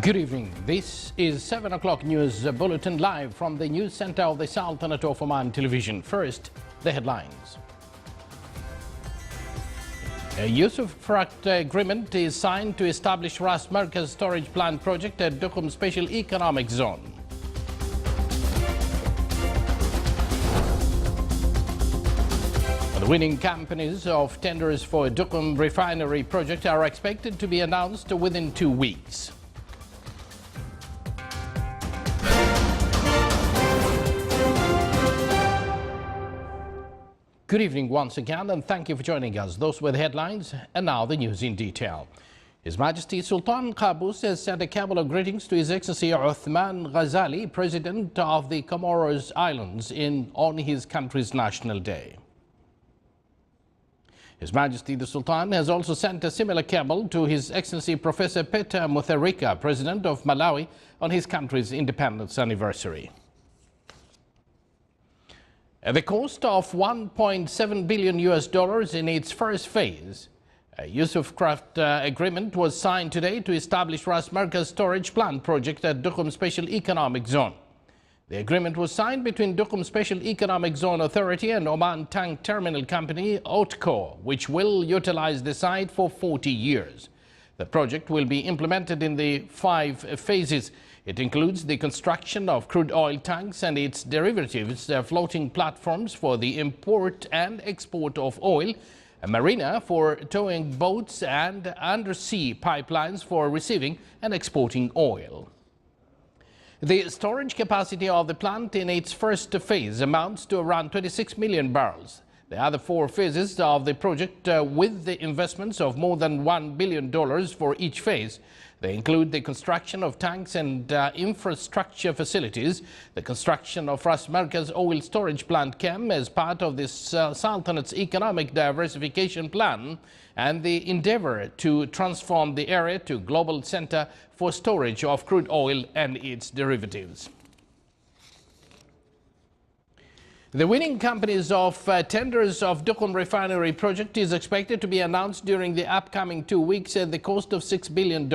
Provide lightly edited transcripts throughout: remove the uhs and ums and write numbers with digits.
Good evening. This is 7 o'clock news bulletin live from the news center of the Sultanate of Oman television. First, the headlines. A Yusuf-Frak agreement is signed to establish Ras Markaz storage plant project at Duqm Special Economic Zone. The winning companies of tenders for Duqm refinery project are expected to be announced within 2 weeks. Good evening once again, and thank you for joining us. Those were the headlines, and now the news in detail. His Majesty Sultan Qaboos has sent a cabal of greetings to His Excellency Uthman Ghazali, President of the Comoros Islands, on his country's National Day. His Majesty the Sultan has also sent a similar cabal to His Excellency Professor Peter Mutharika, President of Malawi, on his country's independence anniversary. At the cost of $1.7 billion in its first phase, a Yusuf-Frak agreement was signed today to establish Ras Markaz storage plant project at Duqm Special Economic Zone. The agreement was signed between Duqm Special Economic Zone Authority and Oman Tank Terminal Company, OTCO, which will utilize the site for 40 years. The project will be implemented in the 5 phases. It includes the construction of crude oil tanks and its derivatives, floating platforms for the import and export of oil, a marina for towing boats, and undersea pipelines for receiving and exporting oil. The storage capacity of the plant in its first phase amounts to around 26 million barrels. The other 4 phases of the project, with the investments of more than $1 billion for each phase, they include the construction of tanks and infrastructure facilities, the construction of Ras Markaz oil storage plant CAM as part of this Sultanate's economic diversification plan, and the endeavor to transform the area to global center for storage of crude oil and its derivatives. The winning companies of tenders of Duqm refinery project is expected to be announced during the upcoming 2 weeks at the cost of $6 billion.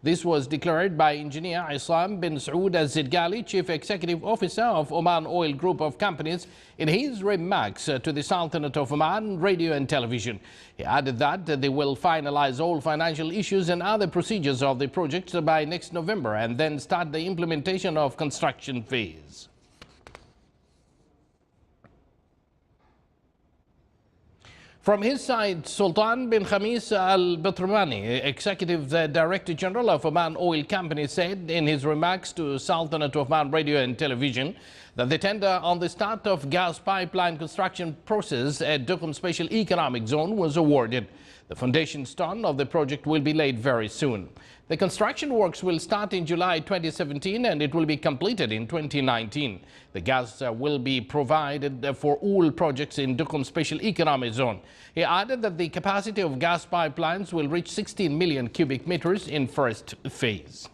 This was declared by Engineer Isam bin Saud Al-Zidgali, Chief Executive Officer of Oman Oil Group of Companies, in his remarks to the Sultanate of Oman Radio and Television. He added that they will finalize all financial issues and other procedures of the project by next November and then start the implementation of construction phase. From his side, Sultan bin Khamis Al Batrumani, Executive Director General of Oman Oil Company, said in his remarks to Sultanate of Oman Radio and Television that the tender on the start of gas pipeline construction process at Duqm Special Economic Zone was awarded. The foundation stone of the project will be laid very soon. The construction works will start in July 2017 and it will be completed in 2019. The gas will be provided for all projects in Duqm Special Economic Zone. He added that the capacity of gas pipelines will reach 16 million cubic meters in first phase.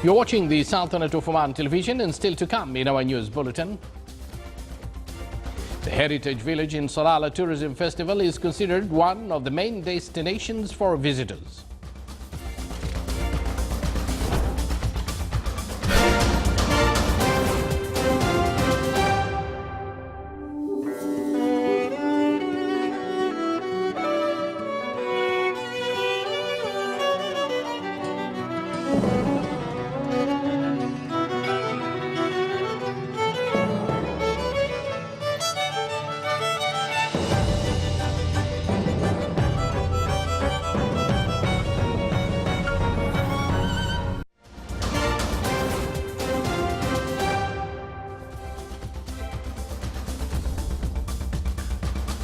You're watching the Sultanate of Oman television, and still to come in our news bulletin. The Heritage Village in Salalah Tourism Festival is considered one of the main destinations for visitors.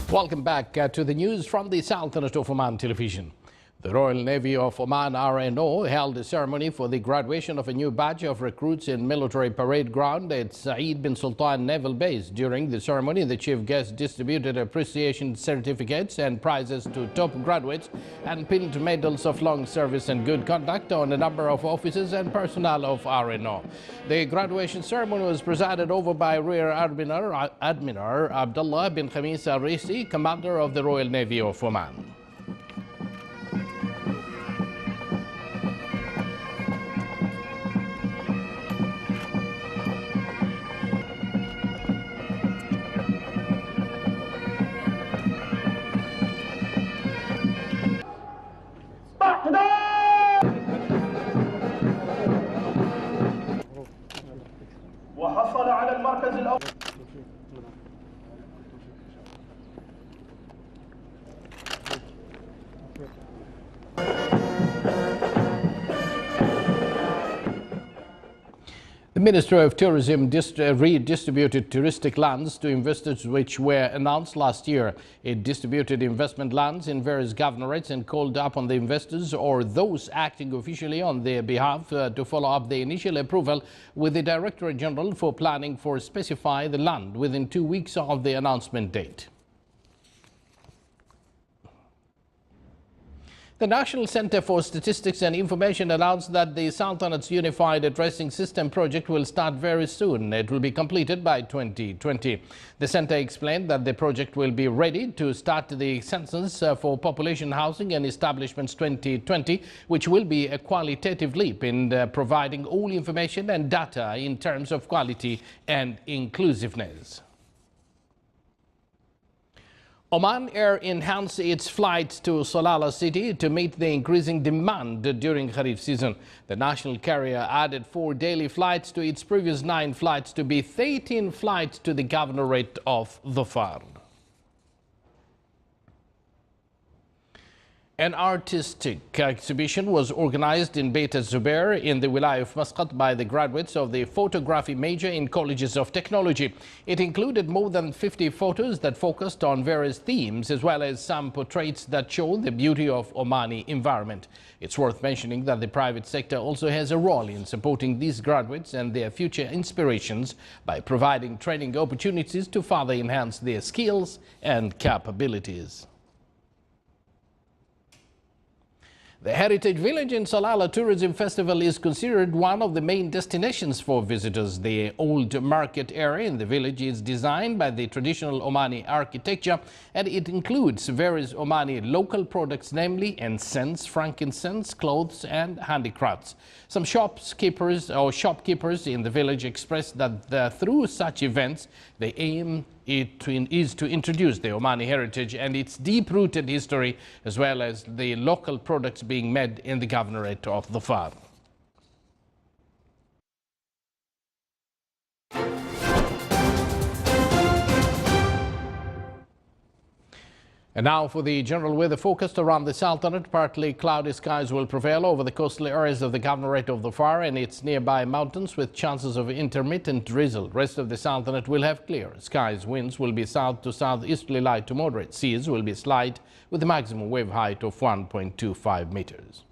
Welcome back to the news from the Sultanate of Oman television. The Royal Navy of Oman RNO held a ceremony for the graduation of a new batch of recruits in military parade ground at Saeed bin Sultan Naval Base. During the ceremony, the chief guest distributed appreciation certificates and prizes to top graduates and pinned medals of long service and good conduct on a number of officers and personnel of RNO. The graduation ceremony was presided over by Rear Admiral Abdullah bin Khamis Al-Risi, Commander of the Royal Navy of Oman. وحصل على المركز الأول. The Ministry of Tourism redistributed touristic lands to investors which were announced last year. It distributed investment lands in various governorates and called upon the investors or those acting officially on their behalf to follow up the initial approval with the Directorate General for Planning for specify the land within 2 weeks of the announcement date. The National Center for Statistics and Information announced that the Sultanate's Unified Addressing System project will start very soon. It will be completed by 2020. The center explained that the project will be ready to start the census for population, housing and establishments 2020, which will be a qualitative leap in providing all information and data in terms of quality and inclusiveness. Oman Air enhanced its flights to Salalah city to meet the increasing demand during Kharif season. The national carrier added 4 daily flights to its previous 9 flights to be 13 flights to the governorate of Dhofar. An artistic exhibition was organized in Beit al-Zubair in the Wilayah of Muscat by the graduates of the photography major in colleges of technology. It included more than 50 photos that focused on various themes, as well as some portraits that show the beauty of Omani environment. It's worth mentioning that the private sector also has a role in supporting these graduates and their future inspirations by providing training opportunities to further enhance their skills and capabilities. The Heritage Village in Salalah Tourism Festival is considered one of the main destinations for visitors. The old market area in the village is designed by the traditional Omani architecture, and it includes various Omani local products, namely incense, frankincense, clothes and handicrafts. Some shopkeepers in the village expressed that through such events, the aim is to introduce the Omani heritage and its deep-rooted history, as well as the local products being made in the governorate of Dhofar. And now for the general weather forecast around the Sultanate. Partly cloudy skies will prevail over the coastal areas of the governorate of Dhofar and its nearby mountains, with chances of intermittent drizzle. Rest of the Sultanate will have clear skies. Winds will be south to southeasterly light to moderate. Seas will be slight with a maximum wave height of 1.25 meters.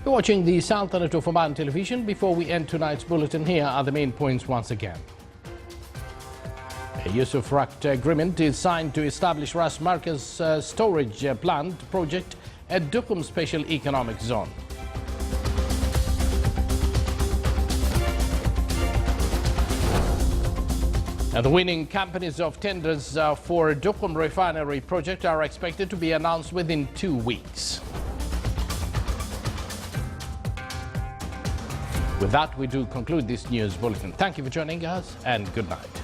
You're watching the Sultanate of Oman television. Before we end tonight's bulletin, here are the main points once again. A Usufruct agreement is signed to establish Ras Markaz storage plant project at Duqm Special Economic Zone. And the winning companies of tenders for Duqm refinery project are expected to be announced within 2 weeks. With that, we do conclude this news bulletin. Thank you for joining us, and good night.